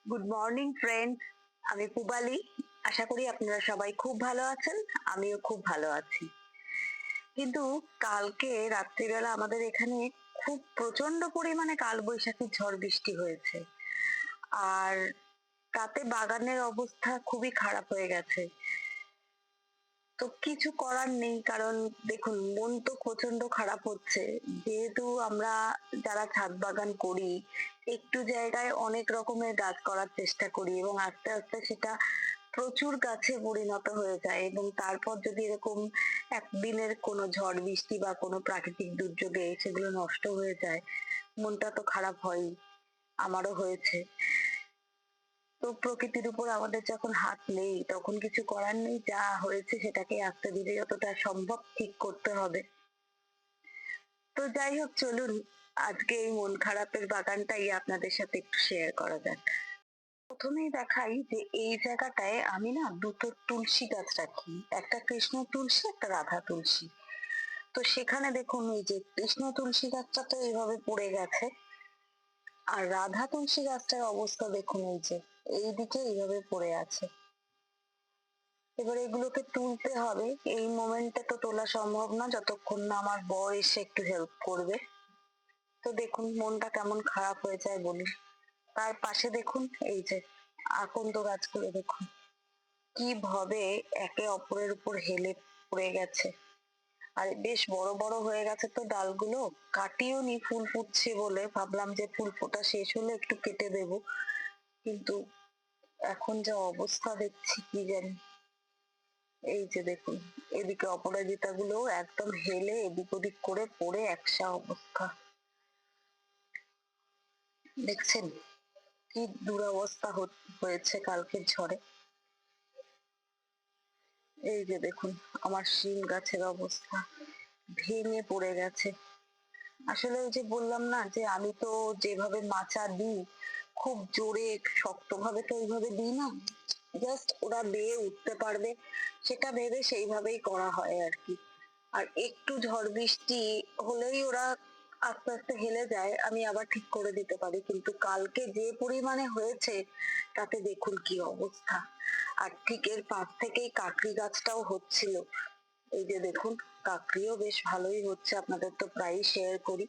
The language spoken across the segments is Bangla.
গুড মর্নিং ফ্রেন্ড, আমি পুবালি। আশা করি আপনারা সবাই খুব ভালো আছেন। আমিও খুব ভালো আছি। কিন্তু কালকে রাত্রিবেলা আমাদের এখানে খুব প্রচন্ড পরিমাণে কালবৈশাখী ঝড় বৃষ্টি হয়েছে। আর তাতে বাগানের অবস্থা খুবই খারাপ হয়ে গেছে। তো কিছু করার নেই, কারণ দেখুন মন তো প্রচন্ড খারাপ হচ্ছে। যেহেতু আমরা যারা ছাদ বাগান করি, একটু জায়গায় অনেক রকমের গাছ করার চেষ্টা করি এবং আস্তে আস্তে সেটা প্রচুর গাছে পরিণত হয়ে যায়, এবং তারপর যদি এরকম একদিনের কোনো ঝড় বৃষ্টি বা কোনো প্রাকৃতিক দুর্যোগে সেগুলো নষ্ট হয়ে যায়, মনটা তো খারাপ হয়ই। আমারও হয়েছে। তো প্রকৃতির উপর আমাদের যখন হাত নেই, তখন কিছু করার নেই। যা হয়েছে সেটাকে আস্তে ধীরে যতটা সম্ভব ঠিক করতে হবে। তো যাই হোক, চলুন আজকে এই মন খারাপের বাগানটাই আপনাদের সাথে একটু শেয়ার করা যাক। প্রথমেই দেখাই যে এই জায়গাটায় আমি না দুটো তুলসী গাছ রাখি, একটা কৃষ্ণ তুলসী, একটা রাধা তুলসী। তো সেখানে দেখুন এই যে কৃষ্ণ তুলসী গাছটা তো এইভাবে পড়ে গেছে, আর রাধা তুলসী গাছটার অবস্থা দেখুন এই যে এইদিকে এইভাবে পড়ে আছে। এবার এগুলোকে তুলতে হবে। এই মোমেন্টে তো তোলা সম্ভব না যতক্ষণ না আমার বর এসে একটু হেল্প করবে। তো দেখুন মনটা কেমন খারাপ হয়ে যায় বলি। তার পাশে দেখুন এই যে আকন্দ গাছগুলো দেখুন কিভাবে একে অপরের উপর হেলে পড়ে গেছে। আর বেশ বড় বড় হয়ে গেছে তো ডালগুলো। কাটিও নি, ফুল ফুটছে বলে ভাবলাম যে ফুল ফোটা শেষ হলে একটু কেটে দেব, কিন্তু এখন যা অবস্থা দেখছি কি জানি। এই যে দেখুন এদিকে অপরাজিতা গুলো একদম হেলে এদিক ওদিক করে পড়ে একসা অবস্থা। দেখছেন কি দুরবস্থা হয়েছে কালকের ঝড়ে। এই যে দেখুন আমার শিম গাছের অবস্থা ভেঙে পড়ে গেছে। আসলে ওই যে বললাম না যে আমি তো যেভাবে মাচা দিই খুব জোরে শক্ত ভাবে তো ওইভাবে দিই না, জাস্ট ওরা বেয়ে উঠতে পারবে সেটা ভেবে সেইভাবেই করা হয় আর কি। আর একটু ঝড় বৃষ্টি হলেই ওরা আস্তে আস্তে হেলে যায়, আমি আবার ঠিক করে দিতে পারি। কিন্তু কালকে যে পরিমাণে হয়েছে তাতে দেখুন কি অবস্থা। আর ঠিক এর পাশ থেকেই কাকড়ি গাছটাও হচ্ছিল। এই যে দেখুন কাকড়িও বেশ ভালোই হচ্ছে, আপনাদের তো প্রায়ই শেয়ার করি।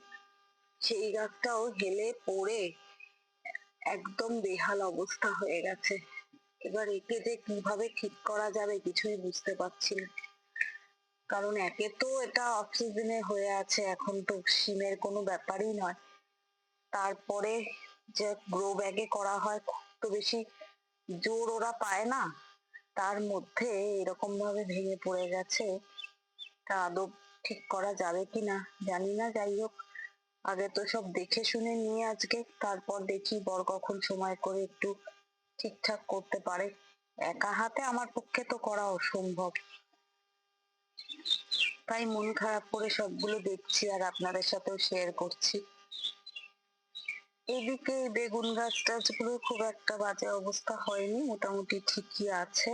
সেই গাছটাও হেলে পড়ে একদম বেহাল অবস্থা হয়ে গেছে। এবার একে যে কিভাবে ঠিক করা যাবে কিছুই বুঝতে পারছি না। কারণ একে তো এটা অফ সিজনে হয়ে আছে, এখন তো শিমের কোনো ব্যাপারই নয়। তারপরে যে গ্রো ব্যাগে করা হয় খুব তো বেশি জোর ওরা পায় না, তার মধ্যে এরকম ভাবে ভেঙে পড়ে গেছে। তা আদৌ ঠিক করা যাবে কিনা জানি না। যাই হোক, আগে তো সব দেখে শুনে নিয়ে আজকে, তারপর দেখি বর কখন সময় করে একটু ঠিকঠাক করতে পারে। একা হাতে আমার পক্ষে তো করা অসম্ভব। তাই মন খারাপ করে সবগুলো দেখছি আর আপনাদের সাথেও শেয়ার করছি। এদিকে বেগুন গাছ টাছগুলো খুব একটা বাজে অবস্থা হয়নি, মোটামুটি ঠিকই আছে।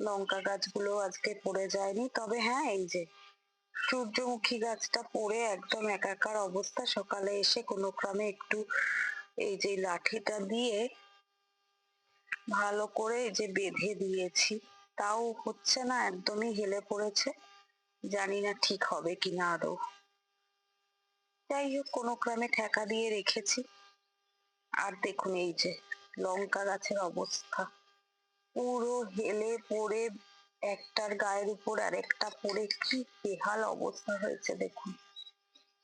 লঙ্কা গাছগুলো আজকে পড়ে যায়নি, তবে হ্যাঁ এই যে সূর্যমুখী গাছটা পড়ে একদম একাকার অবস্থা। সকালে এসে কোনো ক্রমে একটু এই যে লাঠিটা দিয়ে ভালো করে এই যে বেঁধে দিয়েছি, তাও হচ্ছে না, একদমই হেলে পড়েছে। জানি না ঠিক হবে কিনা আদৌ। যাই হোক কোনো ক্রমে ঠেকা দিয়ে রেখেছি। আর দেখুন এই যে লঙ্কা গাছের অবস্থা পুরো হেলে পড়ে একটার গায়ের উপর আর একটা পড়ে কি বেহাল অবস্থা হয়েছে দেখুন।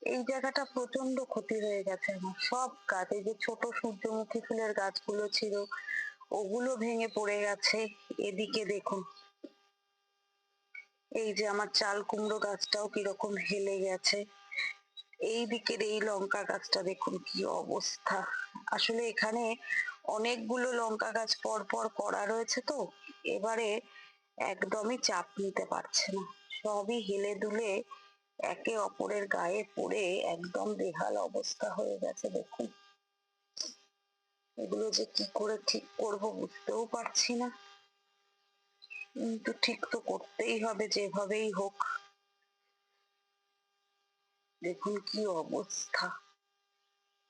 এই জায়গাটা প্রচন্ড ক্ষতি হয়ে গেছে আমার। সব গাছ, এই যে ছোট সূর্যমুখী ফুলের গাছগুলো ছিল ওগুলো ভেঙে পড়ে গেছে। এদিকে দেখুন এই যে আমার চাল কুমড়ো গাছটাও কিরকম হেলে গেছে। এই দিকের এই লঙ্কা গাছটা দেখুন কি অবস্থা। আসলে এখানে অনেকগুলো লঙ্কা গাছ পর পর করা রয়েছে তো এবারে একদমই চাপ নিতে পারছে না, সবই হেলে দুলে একে অপরের গায়ে পড়ে একদম বেহাল অবস্থা হয়ে গেছে দেখুন। এগুলো যে কি করে ঠিক করব বুঝতেও পারছি না, কিন্তু ঠিক তো করতেই হবে যেভাবেই হোক। দেখুন কি অবস্থা,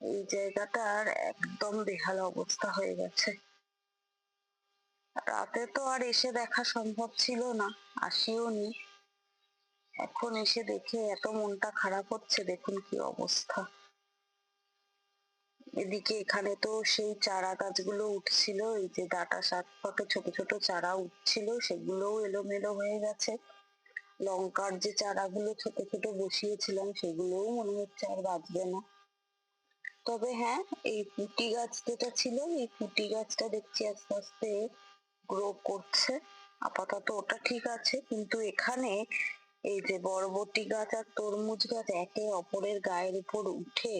এই জায়গাটার একদম বেহাল অবস্থা হয়ে গেছে। রাতে তো আর এসে দেখা সম্ভব ছিল না, আসিও নি। এখন এসে দেখে এত মনটা খারাপ হচ্ছে, দেখুন কি অবস্থা। এদিকে এখানে তো সেই চারা গাছগুলো উঠছিল, এই যে ডাঁটা শাক পাকে ছোট ছোট চারা উঠছিল, সেগুলোও এলোমেলো হয়ে গেছে। লঙ্কার যে চারাগুলো ছোট ছোট বসিয়েছিলাম, সেগুলোও মনে হচ্ছে আর বাঁচবে না। তবে হ্যাঁ, এই পুঁটি গাছ যেটা ছিল, এই পুঁটি গাছটা দেখছি আস্তে আস্তে গ্রো করছে। আপাতত ওটা ঠিক আছে, কিন্তু এখানে এই যে বরবটি গাছ আর তরমুজ গাছ একে অপরের গায়ের উপর উঠে,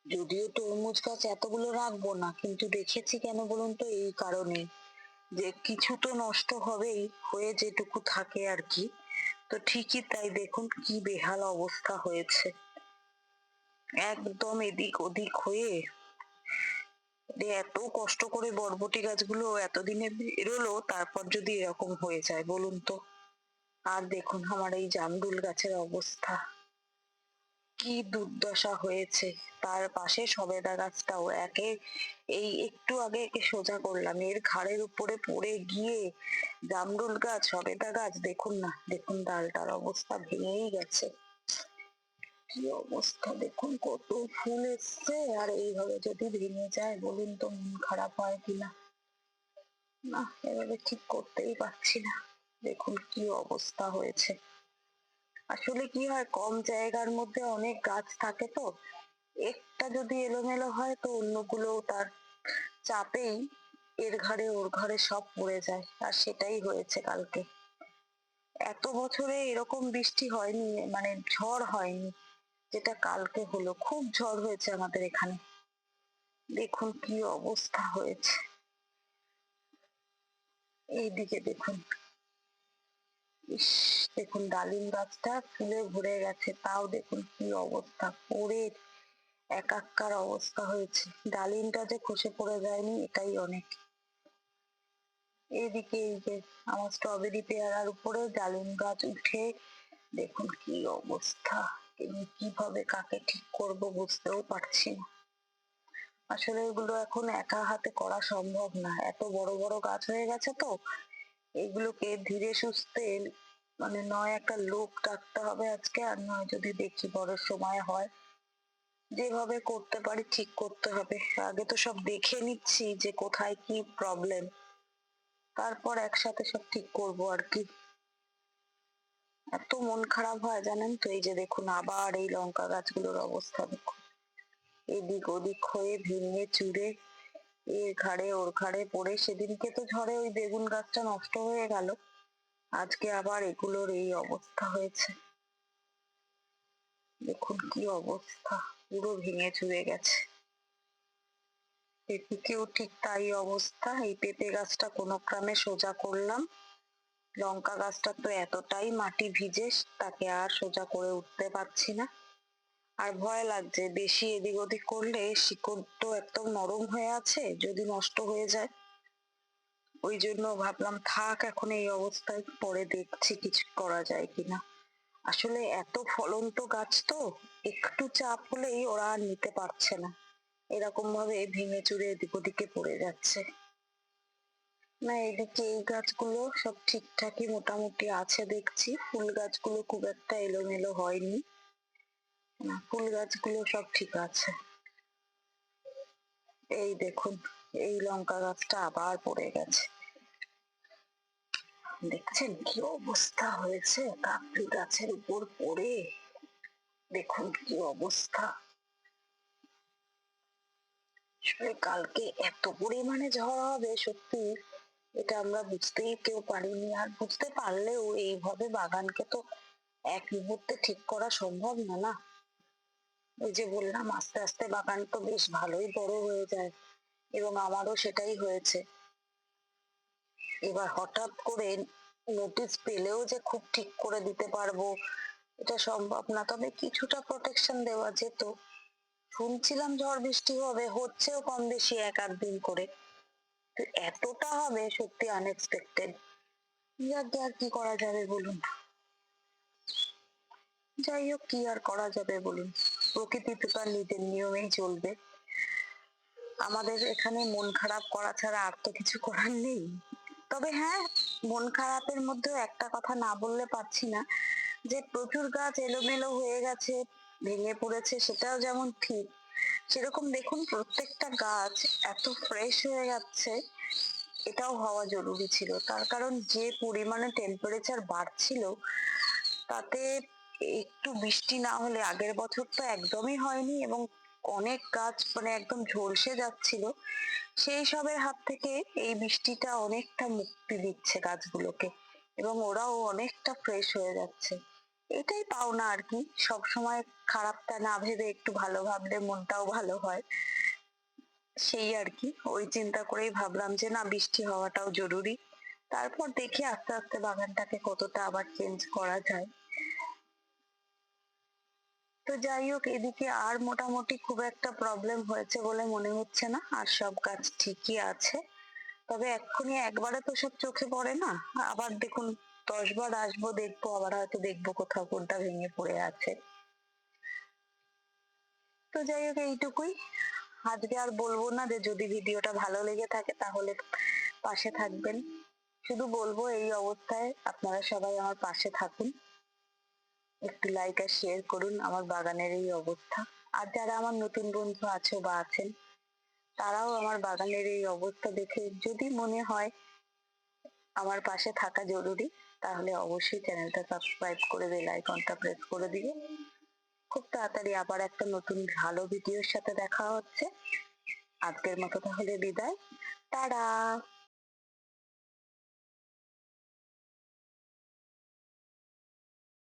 যদিও তরমুজ গাছ এতগুলো রাখবো না, কিন্তু রেখেছি কেন বলুন তো, এই কারণে যে কিছু তো নষ্ট হবেই, হয়ে যেটুকু থাকে আর কি। তো ঠিকই তাই, দেখুন কি বেহাল অবস্থা হয়েছে, একদম এদিক ওদিক হয়ে। এত কষ্ট করে বরবটি গাছগুলো এতদিনে বেরোলো, তারপর যদি এরকম হয়ে যায় বলুন তো। আর দেখুন আমার এই জামরুল গাছের অবস্থা, কি দুর্দশা হয়েছে। তার পাশে সবেদা গাছটাও একে, এই একটু আগে একে সোজা করলাম, এর ঘাড়ের উপরে পড়ে গিয়ে জামরুল গাছ সবেদা গাছ, দেখুন না, দেখুন ডালটার অবস্থা ভেঙেই গেছে। কি অবস্থা দেখুন, কত ফুল এসছে, আর এইভাবে যদি ভেঙে যায় বলুন তো মন খারাপ হয় কিনা। না, এভাবে ঠিক করতেই পারছি না। দেখুন কি অবস্থা হয়েছে। আসলে কি হয়, কম জায়গার মধ্যে অনেক গাছ থাকে তো, একটা যদি এলোমেলো হয় তো অন্যগুলো তার চাপেই এর ঘাড়ে ওর ঘাড়ে সব পড়ে যায়, আর সেটাই হয়েছে কালকে। এত বছরে এরকম বৃষ্টি হয়নি, মানে ঝড় হয়নি যেটা কালকে হলো। খুব ঝড় হয়েছে আমাদের এখানে, দেখুন কি অবস্থা হয়েছে। এইদিকে দেখুন, ইস, দেখুন ডালিম গাছটা ফুলে ভরে গেছে, তাও দেখুন কি অবস্থা, পড়ে একাকার অবস্থা হয়েছে। ডালিমটা যে খসে পড়ে যায়নি এটাই অনেক। এইদিকে এই যে আমার স্ট্রবেরি পেয়ারার উপরে ডালিম গাছ উঠে দেখুন কি অবস্থা। আমি কিভাবে কাকে ঠিক করব বুঝতেও পারছি না। আসলে এগুলো এখন একা হাতে করা সম্ভব না, এত বড় বড় গাছ হয়ে গেছে তো। এগুলোকে ধীরে সুস্থে, মানে নয় একটা লোক ডাকতে হবে আজকে, আর নয় যদি দেখি বড় সময় হয়, যেভাবে করতে পারি ঠিক করতে হবে। আগে তো সব দেখে নিচ্ছি যে কোথায় কি প্রবলেম, তারপর একসাথে সব ঠিক করবো আর কি। এত মন খারাপ হয় জানেন তো। এই যে দেখুন আবার এই লঙ্কা গাছগুলোর অবস্থা দেখুন, এদিক ওদিক হয়ে ভেঙে চুরে এর ঘাড়ে ওর ঘাড়ে পড়ে। সেদিনকে তো ঝড়ে ওই বেগুন গাছটা নষ্ট হয়ে গেল, আজকে আবার এগুলোর এই অবস্থা হয়েছে। দেখুন কি অবস্থা, পুরো ভেঙে চুরে গেছে। এদিকেও ঠিক তাই অবস্থা। এই পেঁপে গাছটা কোনো ক্রমে সোজা করলাম, লঙ্কা গাছটা তো এতটাই মাটি ভিজে, তাকে আর সোজা করে উঠতে পারছি না। আর ভয় লাগছে, বেশি এদিক ওদিক করলে শিকড় তো একদম নরম হয়ে আছে, যদি নষ্ট হয়ে যায়। ওই জন্য ভাবলাম থাক এখন এই অবস্থায়, পরে দেখছি কিছু করা যায় কিনা। আসলে এত ফলন্ত গাছ তো, একটু চাপ হলেই ওরা আর নিতে পারছে না, এরকম ভাবে ভেঙে চুরে এদিক ওদিকে পড়ে যাচ্ছে। না, এদিকে এই গাছগুলো সব ঠিকঠাকই মোটামুটি আছে দেখছি, ফুল গাছগুলো খুব একটা এলোমেলো হয়নি। না, ফুল গাছগুলো সব ঠিক আছে। এই দেখুন, এই লঙ্কা গাছটা আবার পড়ে গেছে, দেখছেন কি অবস্থা হয়েছে, কাকড়ি গাছের উপর পড়ে দেখুন কি অবস্থা। আসলে কালকে এত পরিমাণে ঝড় হবে সত্যি, এটা আমরা বুঝতেই কেউ পারিনি, আর বুঝতে পারলেও এইভাবে বাগানকে তো এক মুহূর্তে ঠিক করা সম্ভব না, না। ওই যে বললাম আস্তে আস্তে বাগান তো বেশ ভালোই বড় হয়ে যায়, এবং আমারও সেটাই হয়েছে। এবার হঠাৎ করে নোটিশ পেলেও যে খুব ঠিক করে দিতে পারবো এটা সম্ভব না, তবে কিছুটা প্রোটেকশন দেওয়া যেত। শুনছিলাম ঝড় বৃষ্টি হবে, হচ্ছেও কম বেশি এক আধ দিন করে, তো এতটা হবে সত্যি আনএক্সপেক্টেড। যাকে আর কি করা যাবে বলুন, যাই হোক কি আর করা যাবে বলুন। প্রকৃতি তো তার নিজের নিয়মেই চলবে। আমাদের এখানে মন খারাপ করা ছাড়া আর তো কিছু করার নেই। তবে হ্যাঁ, মন খারাপের মধ্যেও একটা কথা না বললে পারছি না, যে প্রচুর গাছ এলোমেলো হয়ে গেছে, ভেঙে পড়েছে, সেটাও যেমন ঠিক, সেরকম দেখুন প্রত্যেকটা গাছ এত ফ্রেশ হয়ে যাচ্ছে, এটাও হওয়া জরুরি ছিল। তার কারণ যে পরিমাণে টেম্পারেচার বাড়ছিল, তাতে একটু বৃষ্টি না হলে, আগের বছর তো একদমই হয়নি এবং অনেক গাছ মানে একদম ঝলসে যাচ্ছিল, সেই সবের হাত থেকে এই বৃষ্টিটা অনেকটা মুক্তি দিচ্ছে গাছগুলোকে, এবং ওরাও অনেকটা ফ্রেশ হয়ে যাচ্ছে। এটাই পাওনা আর কি, সব সময় খারাপটা না ভেবে একটু ভালো ভাবলে মনটাও ভালো হয়, সেই আর কি। ওই চিন্তা করেই ভাবলাম যে না, বৃষ্টি হওয়াটাও জরুরি। তারপর দেখি আস্তে আস্তে বাগানটাকে কতটা আবার চেঞ্জ করা যায়। তো যাই হোক, এদিকে আর মোটামুটি খুব একটা প্রবলেম হয়েছে বলে মনে হচ্ছে না, আর সব গাছ ঠিকই আছে। তবে এক্ষুনি একবারে তো সব চোখে পড়ে না, আবার দেখুন 10 বার আসবো, দেখবো, আবার হয়তো দেখবো কোথাও কোনটা ভেঙে পড়ে আছে। তো যাই হোক, এইটুকুই। আজকে আর বলবো না, যে যদি ভিডিওটা ভালো লেগে থাকে তাহলে পাশে থাকবেন। শুধু বলবো এই অবস্থায় আপনারা সবাই আমার পাশে থাকুন, একটু লাইক আর শেয়ার করুন আমার বাগানের এই অবস্থা। আর যারা আমার নতুন বন্ধু আছো বা আছেন, তারাও আমার বাগানের এই অবস্থা দেখে যদি মনে হয় আমার পাশে থাকা জরুরি, তাহলে অবশ্যই চ্যানেলটা সাবস্ক্রাইব করে বেল আইকনটা প্রেস করে দিও। খুব তাড়াতাড়ি আবার একটা নতুন ভালো ভিডিওর সাথে দেখা হচ্ছে। আজকের মতো তাহলে বিদায়। টাটা।